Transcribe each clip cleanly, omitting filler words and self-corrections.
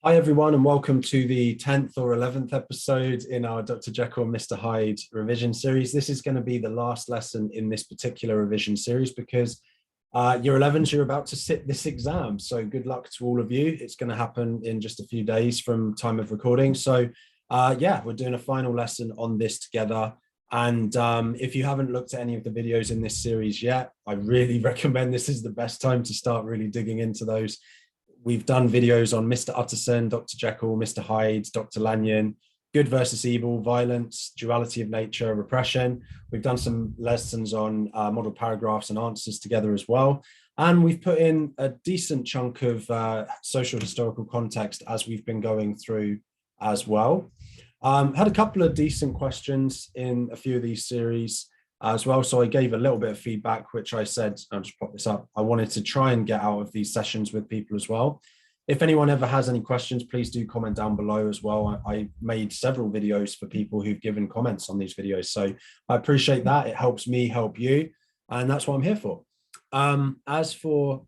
Hi, everyone, and welcome to the 10th or 11th episode in our Dr. Jekyll and Mr. Hyde revision series. This is going to be the last lesson in this particular revision series because year 11s, you're about to sit this exam. So good luck to all of you. It's going to happen in just a few days from time of recording. So yeah, we're doing a final lesson on this together. And if you haven't looked at any of the videos in this series yet, I really recommend this is the best time to start really digging into those. We've done videos on Mr. Utterson, Dr. Jekyll, Mr. Hyde, Dr. Lanyon, good versus evil, violence, duality of nature, repression. We've done some lessons on model paragraphs and answers together as well. And we've put in a decent chunk of social historical context as we've been going through as well. Had a couple of decent questions in a few of these series as well. So I gave a little bit of feedback, which I said, I'll just pop this up. I wanted to try and get out of these sessions with people as well. If anyone ever has any questions, please do comment down below as well. I made several videos for people who've given comments on these videos. So I appreciate that. It helps me help you. And that's what I'm here for. As for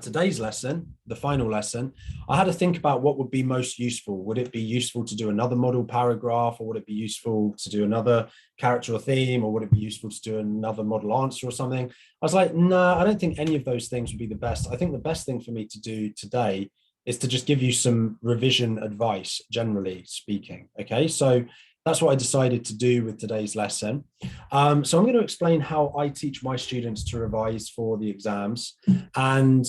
today's lesson, the final lesson, I had to think about what would be most useful. Would it be useful to do another model paragraph, or would it be useful to do another character or theme, or would it be useful to do another model answer or something? I was like, no, I don't think any of those things would be the best. I think the best thing for me to do today is to just give you some revision advice, generally speaking. Okay, so that's what I decided to do with today's lesson. So I'm going to explain how I teach my students to revise for the exams. And,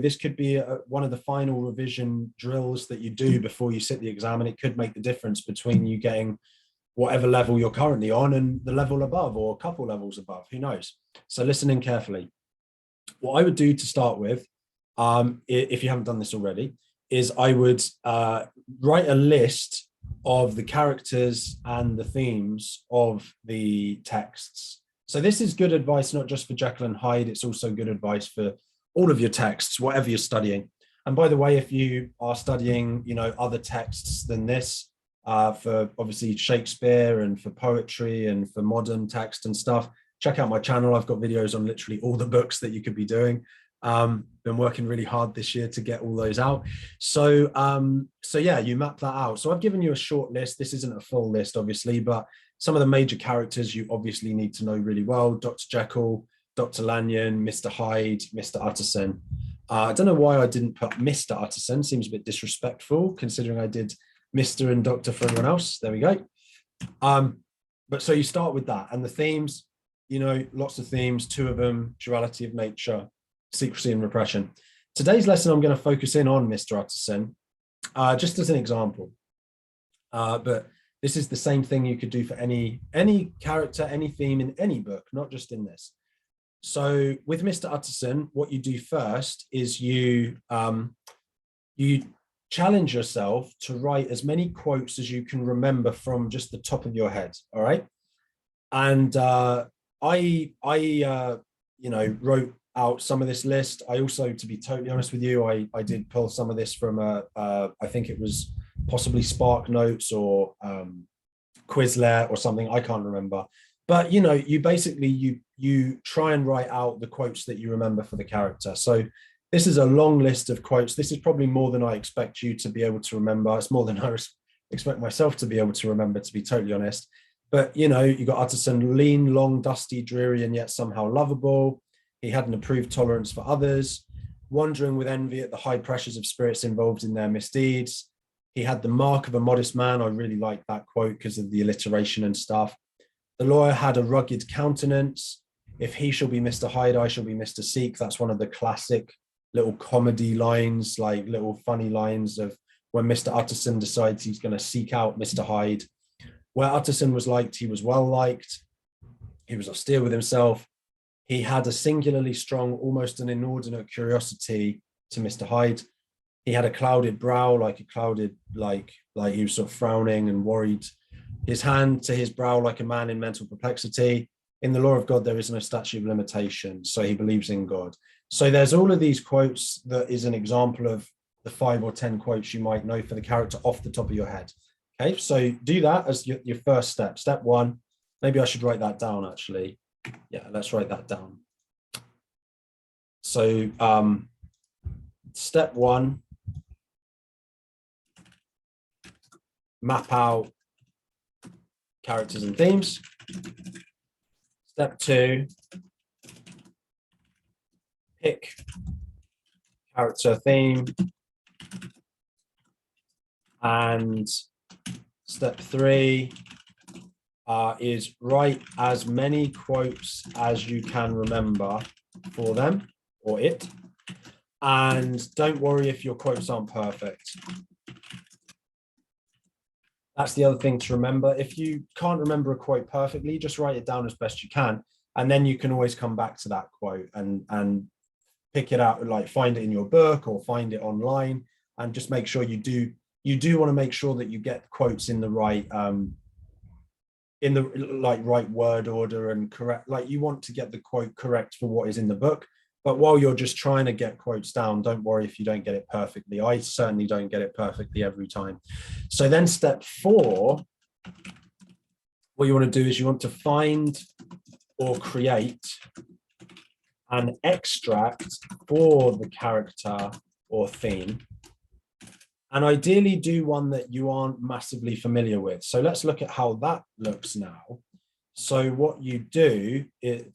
this could be one of the final revision drills that you do before you sit the exam. And it could make the difference between you getting whatever level you're currently on and the level above, or a couple levels above, who knows? So listen in carefully. What I would do to start with, if you haven't done this already, is I would write a list of the characters and the themes of the texts. So this is good advice, not just for Jekyll and Hyde, it's also good advice for all of your texts, whatever you're studying. And by the way, if you are studying, other texts than this, for obviously Shakespeare and for poetry and for modern text and stuff, check out my channel. I've got videos on literally all the books that you could be doing. Been working really hard this year to get all those out. So yeah, you map that out. So I've given you a short list. This isn't a full list, obviously, but some of the major characters you obviously need to know really well: Dr. Jekyll, Dr. Lanyon, Mr. Hyde, Mr. Utterson. I don't know why I didn't put Mr. Utterson. Seems a bit disrespectful considering I did Mr. and Dr. for everyone else. There we go. But so you start with that, and the themes, lots of themes, two of them: duality of nature, secrecy and repression. Today's lesson, I'm going to focus in on Mr. Utterson, just as an example. But this is the same thing you could do for any character, any theme in any book, not just in this. So with Mr. Utterson, what you do first is you challenge yourself to write as many quotes as you can remember from just the top of your head. All right. And I wrote out some of this list. I also, to be totally honest with you, I did pull some of this from I think it was possibly Spark Notes or Quizlet or something. I can't remember. But you basically you try and write out the quotes that you remember for the character. So this is a long list of quotes. This is probably more than I expect you to be able to remember. It's more than I expect myself to be able to remember, to be totally honest. But you got Utterson: lean, long, dusty, dreary, and yet somehow lovable. He had an approved tolerance for others, wondering with envy at the high pressures of spirits involved in their misdeeds. He had the mark of a modest man. I really like that quote because of the alliteration and stuff. The lawyer had a rugged countenance. If he shall be Mr. Hyde, I shall be Mr. Seek. That's one of the classic little comedy lines, like little funny lines of when Mr. Utterson decides he's going to seek out Mr. Hyde. Where Utterson was liked, he was well liked. He was austere with himself. He had a singularly strong, almost an inordinate curiosity to Mr. Hyde. He had a clouded brow, like he was sort of frowning and worried. His hand to his brow like a man in mental perplexity. In the law of God, there is no statute of limitation, so he believes in God. So there's all of these quotes that is an example of the 5 or 10 quotes you might know for the character off the top of your head. Okay, so do that as your first step. Step one, maybe I should write that down actually. Yeah, let's write that down. So step one map out characters and themes. Step 2, pick character theme. And step 3 is write as many quotes as you can remember for them or it. And don't worry if your quotes aren't perfect. That's the other thing to remember. If you can't remember a quote perfectly, just write it down as best you can. And then you can always come back to that quote and pick it out, like find it in your book or find it online, and just make sure you do want to make sure that you get quotes in the right right word order and correct. Like, you want to get the quote correct for what is in the book. But while you're just trying to get quotes down, don't worry if you don't get it perfectly. I certainly don't get it perfectly every time. So then step 4, what you want to do is you want to find or create an extract for the character or theme. And ideally do one that you aren't massively familiar with. So let's look at how that looks now. So what you do,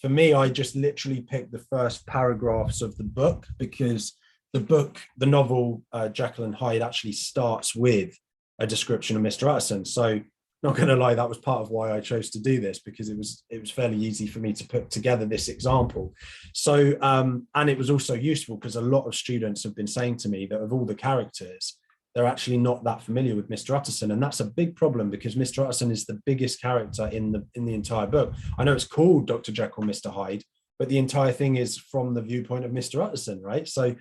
for me, I just literally pick the first paragraphs of the book, because the novel Jekyll and Hyde actually starts with a description of Mr. Utterson. So not going to lie, that was part of why I chose to do this, because it was fairly easy for me to put together this example. So, and it was also useful because a lot of students have been saying to me that of all the characters, they're actually not that familiar with Mr. Utterson. And that's a big problem, because Mr. Utterson is the biggest character in the entire book. I know it's called Dr. Jekyll, Mr. Hyde, but the entire thing is from the viewpoint of Mr. Utterson, right? So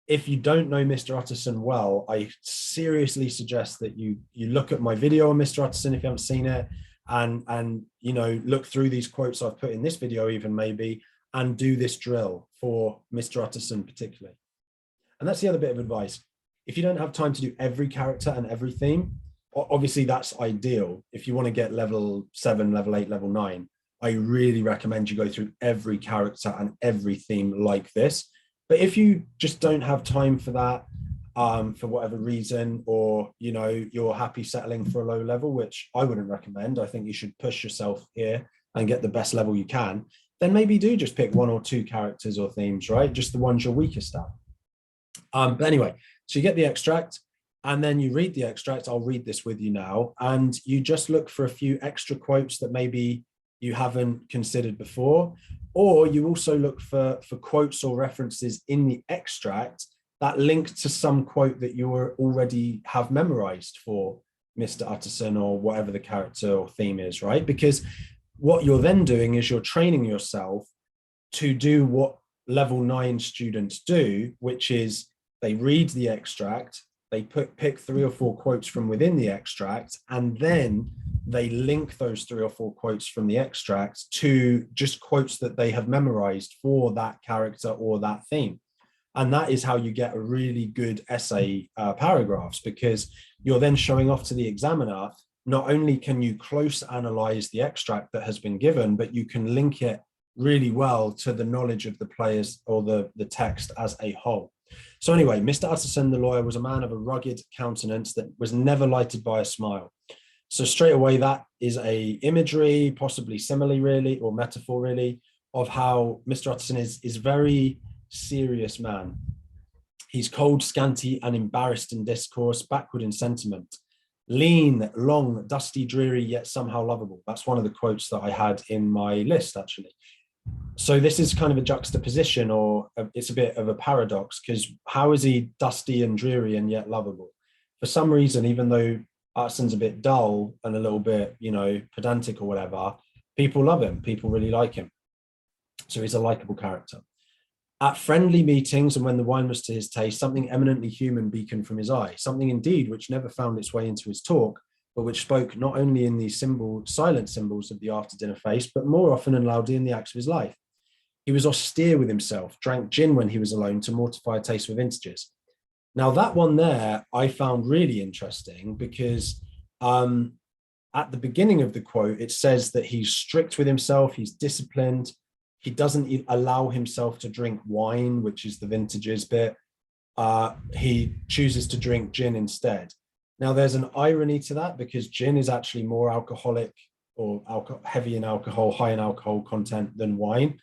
if you don't know Mr. Utterson well, I seriously suggest that you look at my video on Mr. Utterson if you haven't seen it, and you know, look through these quotes I've put in this video even maybe, and do this drill for Mr. Utterson particularly. And that's the other bit of advice. If you don't have time to do every character and every theme, obviously that's ideal. If you want to get level 7, level 8, level 9, I really recommend you go through every character and every theme like this. But if you just don't have time for that, for whatever reason, or you know, you're happy settling for a low level, which I wouldn't recommend, I think you should push yourself here and get the best level you can, then maybe do just pick 1 or 2 characters or themes, right? Just the ones you're weakest at. But anyway, so you get the extract and then you read the extract. I'll read this with you now, and you just look for a few extra quotes that maybe you haven't considered before, or you also look for quotes or references in the extract that link to some quote that you already have memorized for Mr. Utterson or whatever the character or theme is, right? Because what you're then doing is you're training yourself to do what level 9 students do, which is they read the extract, they pick 3 or 4 quotes from within the extract, and then they link those 3 or 4 quotes from the extract to just quotes that they have memorized for that character or that theme. And that is how you get a really good essay paragraphs, because you're then showing off to the examiner, not only can you close analyze the extract that has been given, but you can link it really well to the knowledge of the players or the text as a whole. So anyway, Mr. Utterson, the lawyer, was a man of a rugged countenance that was never lighted by a smile. So straight away, that is a imagery, possibly simile really, or metaphor really, of how Mr. Utterson is very serious man. He's cold, scanty, and embarrassed in discourse, backward in sentiment. Lean, long, dusty, dreary, yet somehow lovable. That's one of the quotes that I had in my list, actually. So this is kind of a juxtaposition, or it's a bit of a paradox, because how is he dusty and dreary and yet lovable? For some reason, even though Utterson's a bit dull and a little bit, you know, pedantic or whatever, people love him. People really like him. So he's a likable character. At friendly meetings and when the wine was to his taste, something eminently human beaconed from his eye, something indeed which never found its way into his talk, but which spoke not only in the silent symbols of the after-dinner face, but more often and loudly in the acts of his life. He was austere with himself, drank gin when he was alone to mortify a taste for vintages. Now that one there, I found really interesting, because at the beginning of the quote, it says that he's strict with himself, he's disciplined, he doesn't allow himself to drink wine, which is the vintages bit. He chooses to drink gin instead. Now, there's an irony to that because gin is actually more alcoholic or heavy in alcohol, high in alcohol content than wine.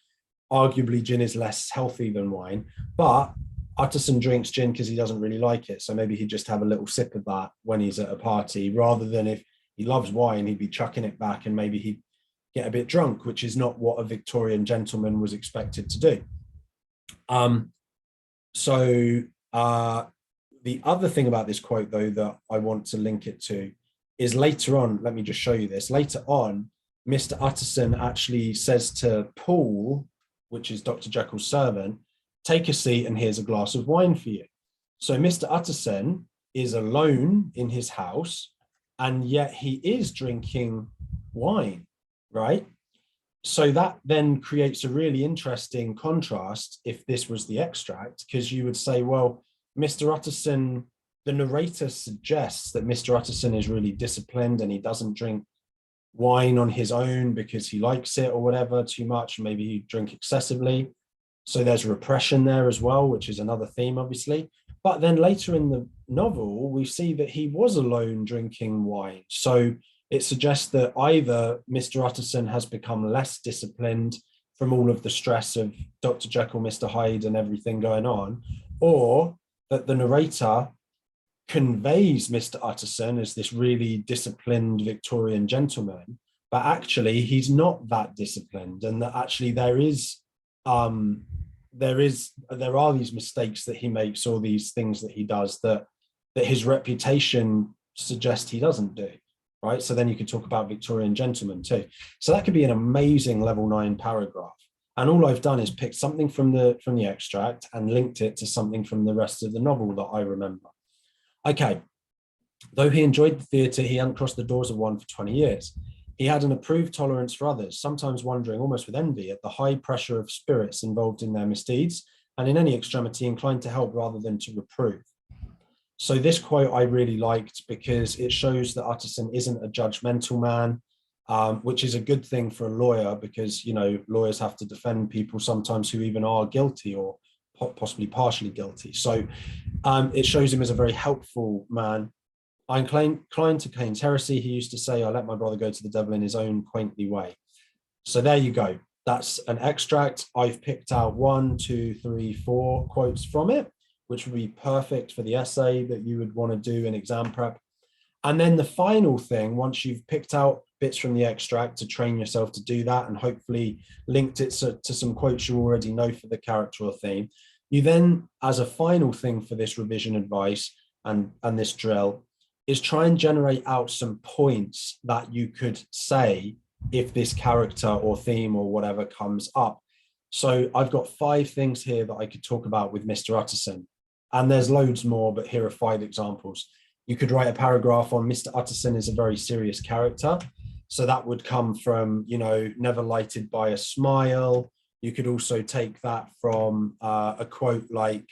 Arguably, gin is less healthy than wine, but Utterson drinks gin because he doesn't really like it. So maybe he'd just have a little sip of that when he's at a party, rather than if he loves wine, he'd be chucking it back and maybe he'd get a bit drunk, which is not what a Victorian gentleman was expected to do. So the other thing about this quote, though, that I want to link it to is later on. Let me just show you this. Later on, Mr. Utterson actually says to Paul, which is Dr. Jekyll's servant, take a seat and here's a glass of wine for you. So Mr. Utterson is alone in his house, and yet he is drinking wine, right? So that then creates a really interesting contrast if this was the extract, because you would say, well, Mr. Utterson, the narrator suggests that Mr. Utterson is really disciplined and he doesn't drink wine on his own because he likes it or whatever too much. Maybe he drink excessively. So there's repression there as well, which is another theme, obviously. But then later in the novel, we see that he was alone drinking wine. So it suggests that either Mr. Utterson has become less disciplined from all of the stress of Dr. Jekyll, Mr. Hyde, and everything going on, or that the narrator conveys Mr. Utterson as this really disciplined Victorian gentleman, but actually he's not that disciplined, and that actually there are these mistakes that he makes, or these things that he does that his reputation suggests he doesn't do. Right, so then you could talk about Victorian gentlemen too. So that could be an amazing level 9 paragraph. And all I've done is picked something from the extract and linked it to something from the rest of the novel that I remember. Okay, though he enjoyed the theatre, he hadn't crossed the doors of one for 20 years. He had an approved tolerance for others, sometimes wondering almost with envy at the high pressure of spirits involved in their misdeeds, and in any extremity inclined to help rather than to reprove. So this quote I really liked because it shows that Utterson isn't a judgmental man, which is a good thing for a lawyer, because, you know, lawyers have to defend people sometimes who even are guilty or possibly partially guilty. So it shows him as a very helpful man. I inclined to Cain's heresy. He used to say, I let my brother go to the devil in his own quaintly way. So there you go. That's an extract. I've picked out 1, 2, 3, 4 quotes from it, which would be perfect for the essay that you would want to do in exam prep. And then the final thing, once you've picked out bits from the extract to train yourself to do that, and hopefully linked it to some quotes you already know for the character or theme, you then, as a final thing for this revision advice and this drill, is try and generate out some points that you could say if this character or theme or whatever comes up. So I've got 5 things here that I could talk about with Mr. Utterson. And there's loads more, but here are 5 examples. You could write a paragraph on Mr. Utterson is a very serious character. So that would come from, you know, never lighted by a smile. You could also take that from a quote like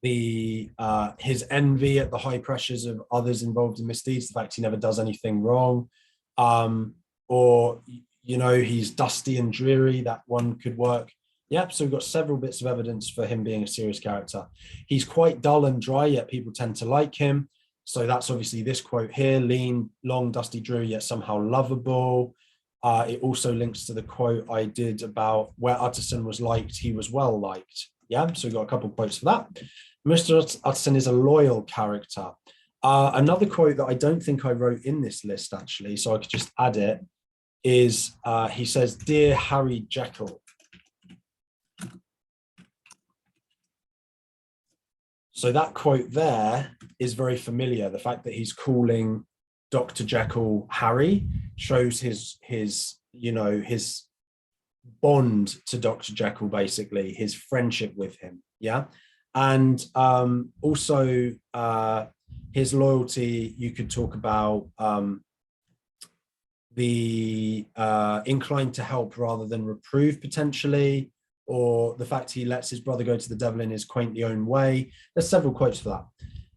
his envy at the high pressures of others involved in misdeeds, the fact he never does anything wrong. Or, you know, he's dusty and dreary. That one could work. Yep, so we've got several bits of evidence for him being a serious character. He's quite dull and dry, yet people tend to like him. So that's obviously this quote here: lean, long, dusty, dreary, yet somehow lovable. It also links to the quote I did about where Utterson was liked, he was well liked. Yeah, so we've got a couple of quotes for that. Mr. Utterson is a loyal character. Another quote that I don't think I wrote in this list, actually, so I could just add it, is he says, "Dear Harry Jekyll." So that quote there is very familiar. The fact that he's calling Dr. Jekyll Harry shows his bond to Dr. Jekyll, basically his friendship with him. Yeah. And also his loyalty, you could talk about the inclined to help rather than reprove, potentially, or the fact he lets his brother go to the devil in his quaintly own way. There's several quotes for that.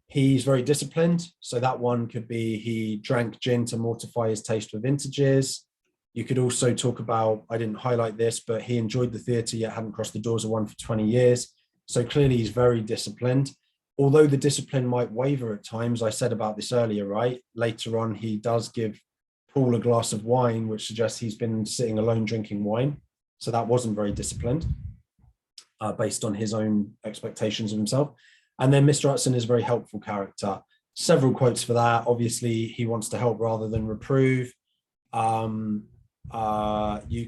He's very disciplined. So that one could be he drank gin to mortify his taste for vintages. You could also talk about, I didn't highlight this, but he enjoyed the theatre yet hadn't crossed the doors of one for 20 years. So clearly he's very disciplined. although the discipline might waver at times, I said about this earlier, right? Later on, he does give Paul a glass of wine, which suggests he's been sitting alone drinking wine. So that wasn't very disciplined, based on his own expectations of himself. And then Mr. Utterson is a very helpful character. Several quotes for that. Obviously, he wants to help rather than reprove. You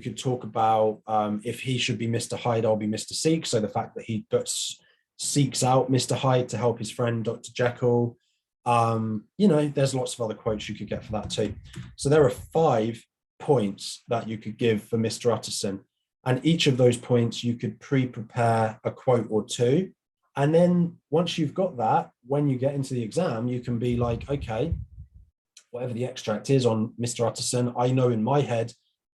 could talk about if he should be Mr. Hyde, I'll be Mr. Seek. So the fact that he seeks out Mr. Hyde to help his friend, Dr. Jekyll. There's lots of other quotes you could get for that too. So there are 5 points that you could give for Mr. Utterson. And each of those points, you could pre-prepare a quote or 2. And then once you've got that, when you get into the exam, you can be like, okay, whatever the extract is on Mr. Utterson, I know in my head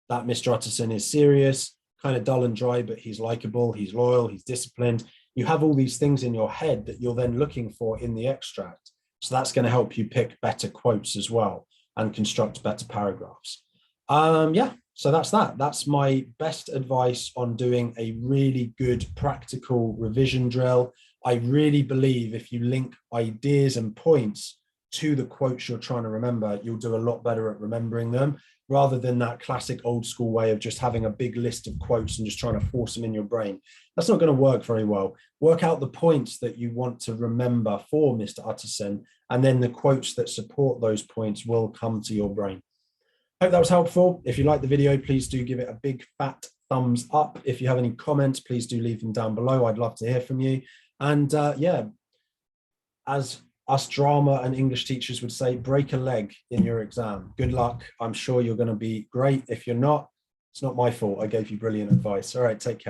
that Mr. Utterson is serious, kind of dull and dry, but he's likable, he's loyal, he's disciplined. You have all these things in your head that you're then looking for in the extract. So that's going to help you pick better quotes as well and construct better paragraphs. So that's that. That's my best advice on doing a really good practical revision drill. I really believe if you link ideas and points to the quotes you're trying to remember, you'll do a lot better at remembering them, rather than that classic old school way of just having a big list of quotes and just trying to force them in your brain. That's not going to work very well. Work out the points that you want to remember for Mr. Utterson, and then the quotes that support those points will come to your brain. Hope that was helpful. If you like the video, please do give it a big fat thumbs up. If you have any comments, please do leave them down below. I'd love to hear from you. And as us drama and English teachers would say, break a leg in your exam. Good luck. I'm sure you're going to be great. If you're not, it's not my fault. I gave you brilliant advice. All right, take care.